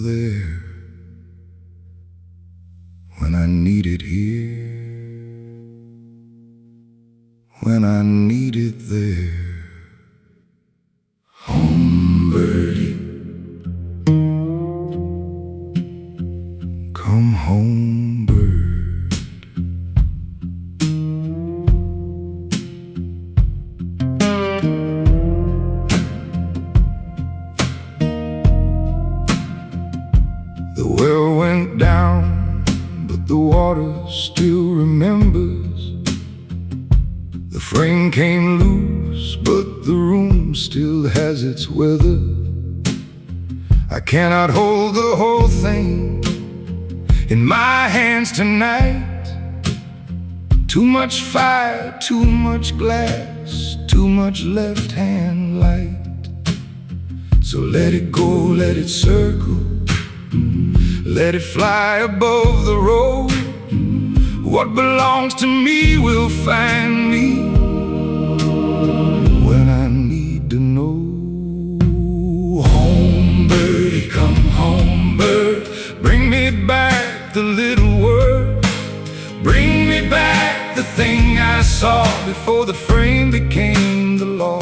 there when I need it here, when I need it there. HomeBirdy, come home, bird. The well went down, but the water still remembers. The frame came loose, but the room still has its weather. I cannot hold the whole thing in my hands tonight. Too much fire, too much glass, too much left-hand light. So let it go, let it circle, let it fly above the road. What belongs to me will find me when I need to know. HomeBirdy, come home, bird. Bring me back the little word. Bring me back the thing I saw before the frame became the law.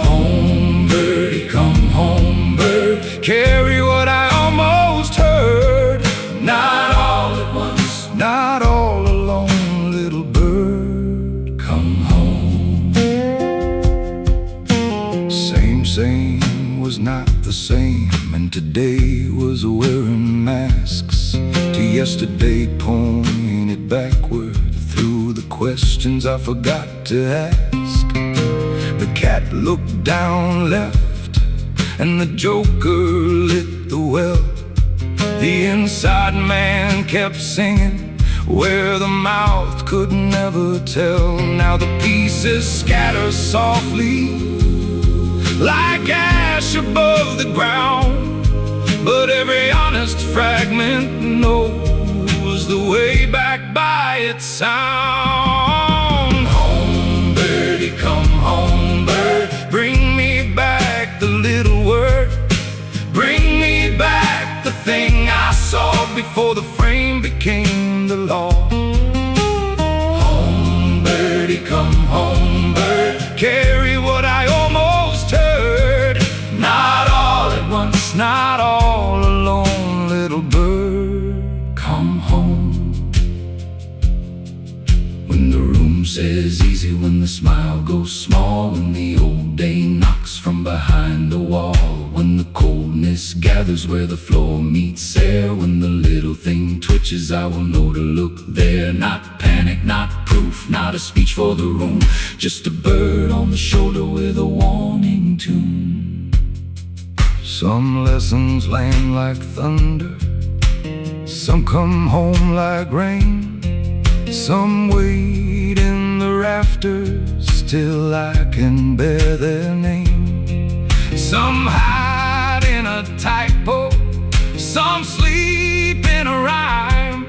HomeBirdy, come home, bird. Carry what I almost heard. Not all at once, not all alone, little bird, come home. Same was not the same, and today was wearing masks. To yesterday pointed backward through the questions I forgot to ask. The cat looked down left, and the joker lit the well. The inside man kept singing where the mouth could never tell. Now the pieces scatter softly like ash above the ground, but every honest fragment knows the way back by its sound. HomeBirdy, come home, bird. Bring me back the little word. Bring me back the thing I saw before the frame became the law. HomeBirdy, come home, bird. Carry what I almost heard. Not all at once, not all alone, little bird, come home. When the room says easy, when the smile goes small, when the old day knocks from behind the wall, when the coldness gathers where the floor meets air, when the little thing twitches, I will know to look there. Not panic, not proof, not a speech for the room, just a bird on the shoulder with a warning tune. Some lessons land like thunder, some come home like rain, some wait in the rafters till I can bear their name. Some hide in a typo, some sleep in a rhyme,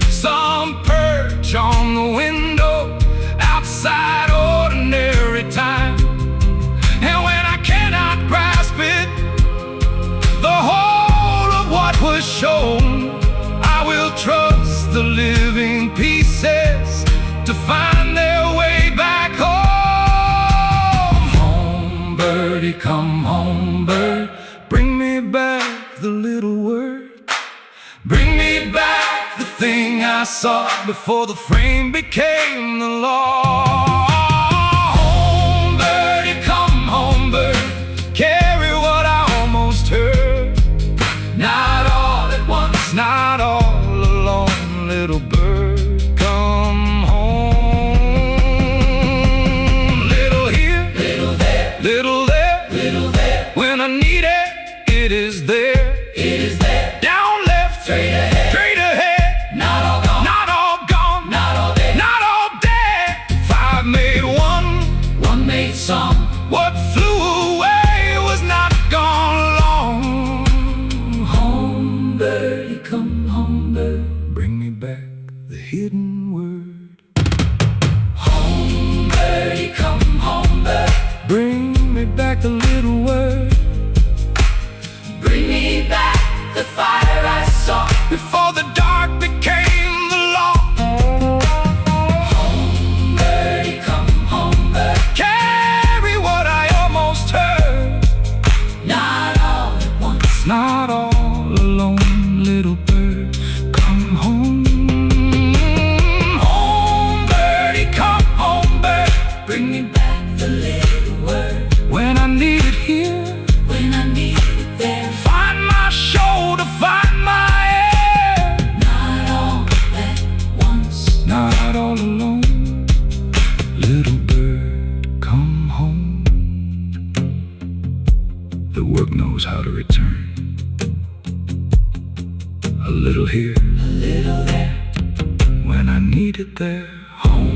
some perch on the window outside ordinary time. And when I cannot grasp it, the whole of what was shown, I will trust the living pieces to find their way back home. HomeBirdy, come home, bird. Bring me back the little word. Bring me back the thing I saw before the frame became the law. HomeBirdy, come home, bird. Carry what I almost heard. Not all at once, not all alone, little bird, come home. Little here, little there, little there, little there. When I need it, it is there, it is there. Down left, straight ahead, straight ahead. Not all gone, not all gone, not all dead, not all dead. Five made one made some. What flew away was not gone long. HomeBirdy, come home, bird. Bring me back the hidden word. HomeBirdy, come home, bird. Bring me back the little word. Bring me back before the dark became the law. Home, birdie, come home, bird. Carry what I almost heard. Not all at once, not all alone, little bird, come home. Home, birdie, come home, bird. Bring me back the little word. When I need it here, when I need it there. Find my shoulder, find my air. Not all at once, not all alone, little bird, come home. The work knows how to return. A little here, a little there. When I need it there, home.